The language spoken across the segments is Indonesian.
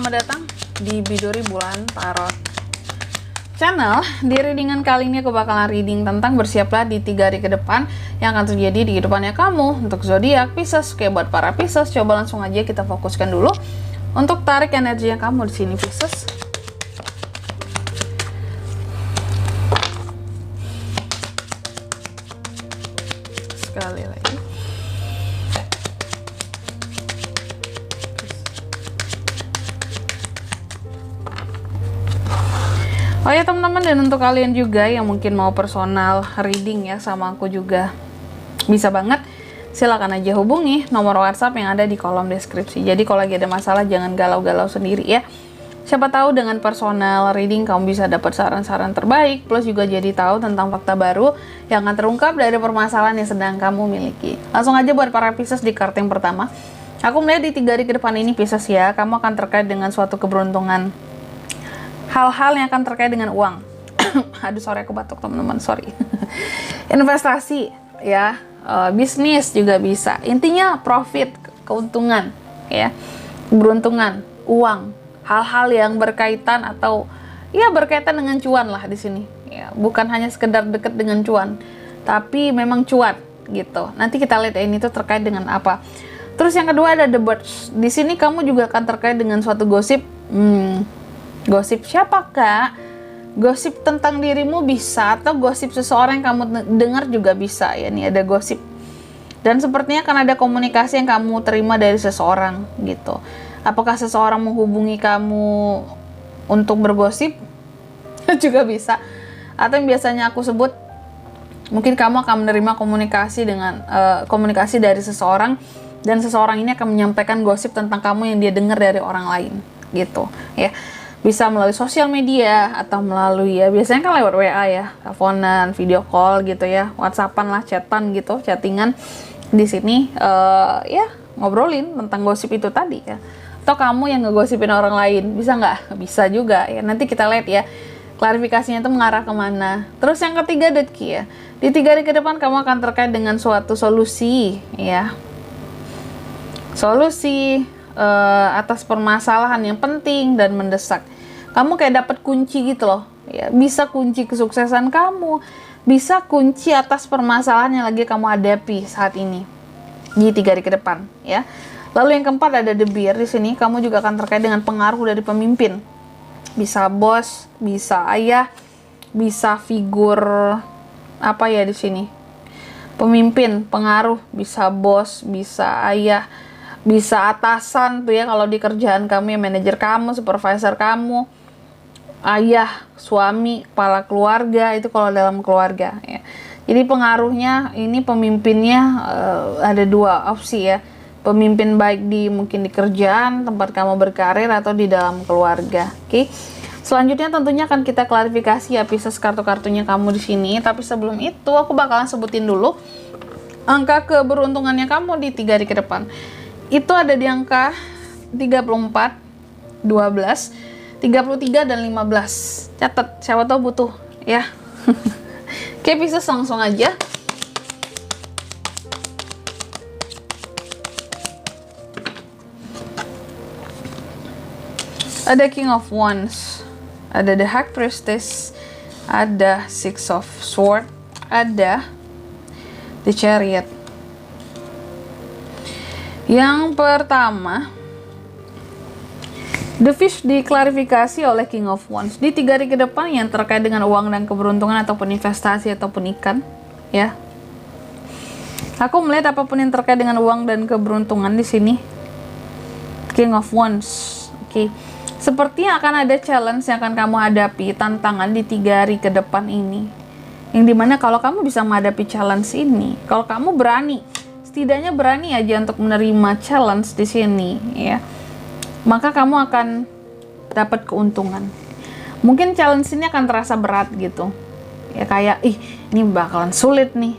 selamat datang di Biduri Bulan Tarot Channel. Di readingan kali ini aku bakalan reading tentang bersiaplah di 3 hari ke depan yang akan terjadi di kehidupannya kamu untuk zodiak Pisces. Oke, buat para Pisces, coba langsung aja kita fokuskan dulu untuk tarik energinya kamu di sini Pisces. Sekali lagi. Oh ya teman-teman, dan untuk kalian juga yang mungkin mau personal reading ya sama aku juga bisa banget, silakan aja hubungi nomor WhatsApp yang ada di kolom deskripsi. Jadi kalau lagi ada masalah jangan galau-galau sendiri ya. Siapa tahu dengan personal reading kamu bisa dapat saran-saran terbaik, plus juga jadi tahu tentang fakta baru yang akan terungkap dari permasalahan yang sedang kamu miliki. Langsung aja buat para Pisces di kartu yang pertama. Aku melihat di 3 hari ke depan ini Pisces ya, kamu akan terkait dengan suatu keberuntungan. Hal-hal yang akan terkait dengan uang. Aduh, sorry aku batuk teman-teman, sorry. Investasi ya, bisnis juga bisa. Intinya profit, keuntungan ya, keberuntungan, uang, hal-hal yang berkaitan atau ya berkaitan dengan cuan lah di sini. Ya, bukan hanya sekedar deket dengan cuan, tapi memang cuan gitu. Nanti kita lihat ini tuh terkait dengan apa. Terus yang kedua ada the birds. Di sini kamu juga akan terkait dengan suatu gosip. Gosip siapa kak? Gosip tentang dirimu bisa, atau gosip seseorang yang kamu dengar juga bisa ya. Nih ada gosip. Dan sepertinya akan ada komunikasi yang kamu terima dari seseorang gitu. Apakah seseorang menghubungi kamu untuk bergosip? Juga bisa. Atau yang biasanya aku sebut, mungkin kamu akan menerima komunikasi dengan komunikasi dari seseorang, dan seseorang ini akan menyampaikan gosip tentang kamu yang dia dengar dari orang lain gitu ya. Bisa melalui sosial media atau melalui ya biasanya kan lewat WA ya, teleponan, video call gitu ya, WhatsAppan lah, chatan gitu, chattingan. Di sini ya ngobrolin tentang gosip itu tadi ya. Atau kamu yang ngegosipin orang lain, bisa nggak? Bisa juga ya. Nanti kita lihat ya klarifikasinya itu mengarah kemana. Terus yang ketiga Detki ya, di 3 hari ke depan kamu akan terkait dengan suatu solusi ya, solusi atas permasalahan yang penting dan mendesak. Kamu kayak dapat kunci gitu loh ya, bisa kunci kesuksesan kamu, bisa kunci atas permasalahan yang lagi kamu hadapi saat ini di 3 hari ke depan ya. Lalu yang keempat ada the bear. Di sini kamu juga akan terkait dengan pengaruh dari pemimpin, bisa bos, bisa ayah, bisa figur apa ya di sini, pemimpin, pengaruh, bisa bos, bisa ayah, bisa atasan tuh ya kalau di kerjaan kamu ya, manajer kamu, supervisor kamu, ayah, suami, kepala keluarga, itu kalau dalam keluarga ya. Jadi pengaruhnya ini pemimpinnya ada 2 opsi ya. Pemimpin baik di mungkin di kerjaan, tempat kamu berkarir, atau di dalam keluarga. Oke. Selanjutnya tentunya akan kita klarifikasi ya Pisces kartu-kartunya kamu di sini, tapi sebelum itu aku bakalan sebutin dulu angka keberuntungannya kamu di 3 hari ke depan. Itu ada di angka 34, 12, 33, dan 15. Catat, siapa tahu butuh ya. Oke Pisces, langsung aja. Ada King of Wands, ada the High Priestess, ada Six of Swords, ada the Chariot. Yang pertama, the Fish diklarifikasi oleh King of Wands di 3 hari ke depan yang terkait dengan uang dan keberuntungan ataupun investasi ataupun ikan ya. Aku melihat apapun yang terkait dengan uang dan keberuntungan di sini King of Wands. Oke. Sepertinya akan ada challenge yang akan kamu hadapi, tantangan di 3 hari ke depan ini. Yang dimana kalau kamu bisa menghadapi challenge ini, kalau kamu berani, setidaknya berani aja untuk menerima challenge di sini ya, maka kamu akan dapat keuntungan. Mungkin challenge ini akan terasa berat gitu ya, kayak ini bakalan sulit nih,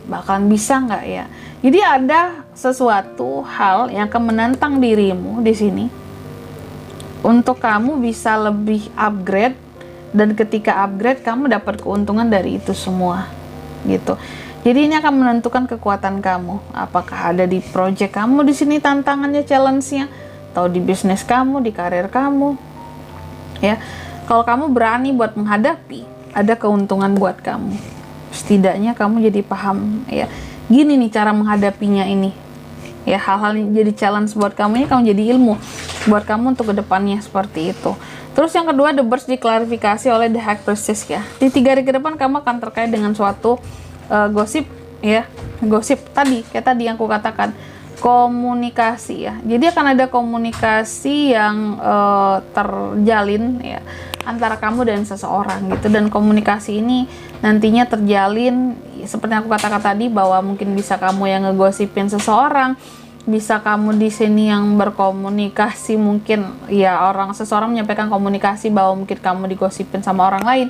bakalan bisa nggak ya. Jadi ada sesuatu hal yang akan menantang dirimu di sini untuk kamu bisa lebih upgrade, dan ketika upgrade kamu dapat keuntungan dari itu semua gitu. Jadi ini akan menentukan kekuatan kamu. Apakah ada di project kamu di sini tantangannya, challenge-nya, atau di bisnis kamu, di karir kamu. Ya, kalau kamu berani buat menghadapi, ada keuntungan buat kamu. Setidaknya kamu jadi paham, ya. Gini nih cara menghadapinya ini. Ya, hal-hal yang jadi challenge buat kamu ini, kamu jadi ilmu buat kamu untuk kedepannya seperti itu. Terus yang kedua, the burst diklarifikasi oleh the high priestess ya. Di 3 hari ke depan kamu akan terkait dengan suatu gosip ya, gosip tadi kayak tadi yang aku katakan, komunikasi ya. Jadi akan ada komunikasi yang terjalin ya antara kamu dan seseorang gitu, dan komunikasi ini nantinya terjalin seperti yang aku katakan tadi, bahwa mungkin bisa kamu yang ngegosipin seseorang, bisa kamu di sini yang berkomunikasi, mungkin ya seseorang menyampaikan komunikasi bahwa mungkin kamu digosipin sama orang lain,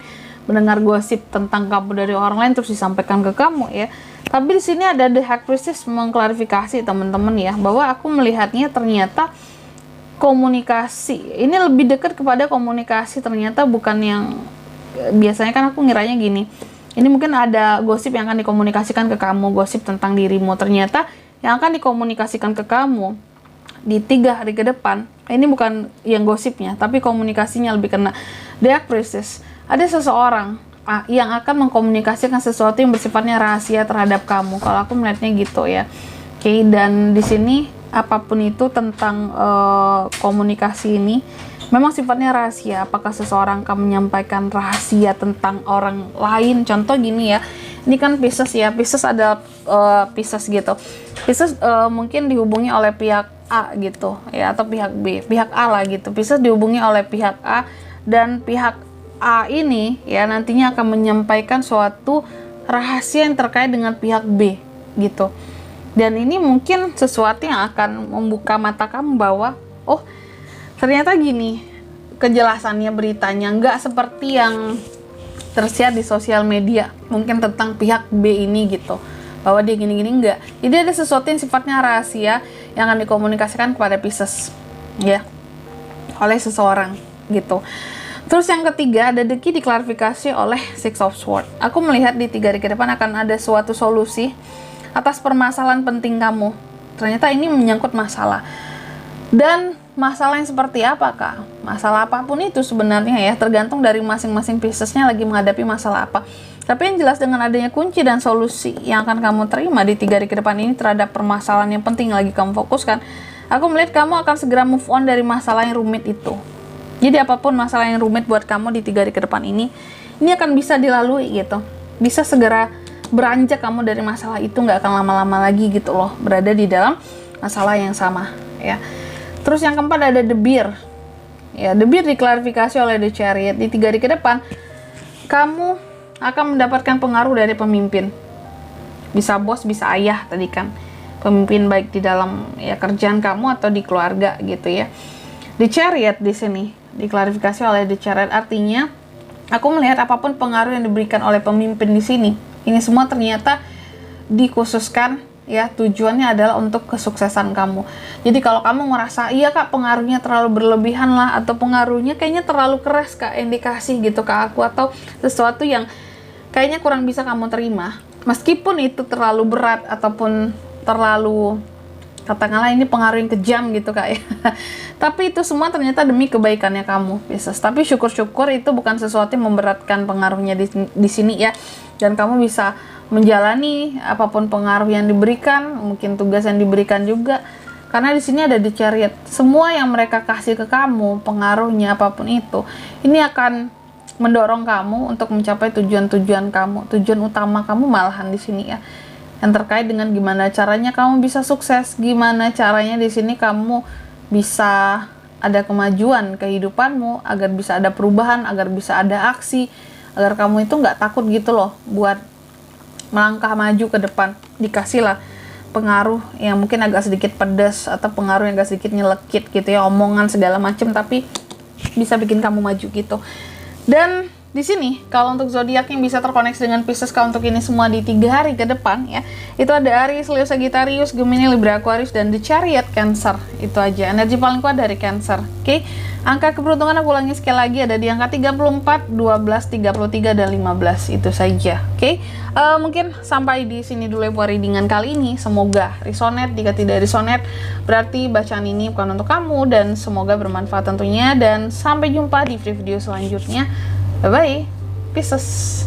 mendengar gosip tentang kamu dari orang lain terus disampaikan ke kamu ya. Tapi di sini ada the high priestess mengklarifikasi teman-teman ya, bahwa aku melihatnya ternyata komunikasi ini lebih dekat kepada komunikasi, ternyata bukan yang biasanya kan aku ngiranya gini, ini mungkin ada gosip yang akan dikomunikasikan ke kamu, gosip tentang dirimu, ternyata yang akan dikomunikasikan ke kamu di 3 hari ke depan ini bukan yang gosipnya, tapi komunikasinya lebih kena the high priestess. Ada seseorang yang akan mengkomunikasikan sesuatu yang bersifatnya rahasia terhadap kamu. Kalau aku melihatnya gitu ya. Oke, dan di sini apapun itu tentang komunikasi ini memang sifatnya rahasia. Apakah seseorang akan menyampaikan rahasia tentang orang lain? Contoh gini ya. Ini kan Pisces ya. Pisces ada Pisces gitu. Pisces mungkin dihubungi oleh pihak A gitu ya, atau pihak B, pihak A lah gitu. Pisces dihubungi oleh pihak A, dan pihak A ini ya nantinya akan menyampaikan suatu rahasia yang terkait dengan pihak B gitu. Dan ini mungkin sesuatu yang akan membuka mata kamu bahwa oh ternyata gini kejelasannya beritanya, nggak seperti yang tersiar di sosial media mungkin tentang pihak B ini gitu, bahwa dia gini-gini, enggak. Jadi ada sesuatu yang sifatnya rahasia yang akan dikomunikasikan kepada Pisces ya oleh seseorang gitu. Terus yang ketiga, ada the key diklarifikasi oleh Six of Swords. Aku melihat di 3 hari ke depan akan ada suatu solusi atas permasalahan penting kamu. Ternyata ini menyangkut masalah. Dan masalah yang seperti apa kak? Masalah apapun itu sebenarnya ya, tergantung dari masing-masing Pisces-nya lagi menghadapi masalah apa. Tapi yang jelas dengan adanya kunci dan solusi yang akan kamu terima di 3 hari ke depan ini terhadap permasalahan yang penting lagi kamu fokuskan, aku melihat kamu akan segera move on dari masalah yang rumit itu. Jadi apapun masalah yang rumit buat kamu di 3 hari ke depan ini akan bisa dilalui gitu. Bisa segera beranjak kamu dari masalah itu, nggak akan lama-lama lagi gitu loh berada di dalam masalah yang sama ya. Terus yang keempat ada the bear. Ya, the bear diklarifikasi oleh the chariot. Di 3 hari ke depan kamu akan mendapatkan pengaruh dari pemimpin. Bisa bos, bisa ayah tadi kan. Pemimpin baik di dalam ya kerjaan kamu atau di keluarga gitu ya. The chariot di sini diklarifikasi oleh the chariot, artinya aku melihat apapun pengaruh yang diberikan oleh pemimpin di sini, ini semua ternyata dikhususkan ya, tujuannya adalah untuk kesuksesan kamu. Jadi kalau kamu ngerasa iya kak pengaruhnya terlalu berlebihan lah, atau pengaruhnya kayaknya terlalu keras kak indikasi gitu ke aku, atau sesuatu yang kayaknya kurang bisa kamu terima, meskipun itu terlalu berat ataupun terlalu katakanlah ini pengaruh yang kejam gitu kak ya. Tapi itu semua ternyata demi kebaikannya kamu Pisces. Tapi syukur-syukur itu bukan sesuatu yang memberatkan pengaruhnya di sini ya. Dan kamu bisa menjalani apapun pengaruh yang diberikan, mungkin tugas yang diberikan juga. Karena di sini ada the chariot. Semua yang mereka kasih ke kamu, pengaruhnya apapun itu, ini akan mendorong kamu untuk mencapai tujuan-tujuan kamu, tujuan utama kamu malahan di sini ya. Yang terkait dengan gimana caranya kamu bisa sukses, gimana caranya di sini kamu bisa ada kemajuan kehidupanmu, agar bisa ada perubahan, agar bisa ada aksi, agar kamu itu nggak takut gitu loh buat melangkah maju ke depan. Dikasihlah pengaruh yang mungkin agak sedikit pedas atau pengaruh yang agak sedikit nyelekit gitu ya, omongan segala macem, tapi bisa bikin kamu maju gitu. Dan di sini kalau untuk zodiak yang bisa terkoneksi dengan Pisces kalau untuk ini semua di 3 hari ke depan ya, itu ada Aries, Leo, Sagittarius, Gemini, Libra, Aquarius, dan The Chariot, Cancer. Itu aja energi paling kuat dari Cancer. Oke, angka keberuntungan aku ulangi sekali lagi ada di angka 34, 12, 33, dan 15. Itu saja. Oke, mungkin sampai di sini dulu ya buat readingan kali ini. Semoga resonate. Jika tidak resonate berarti bacaan ini bukan untuk kamu, dan semoga bermanfaat tentunya. Dan sampai jumpa di video selanjutnya. Bye-bye. Pisces.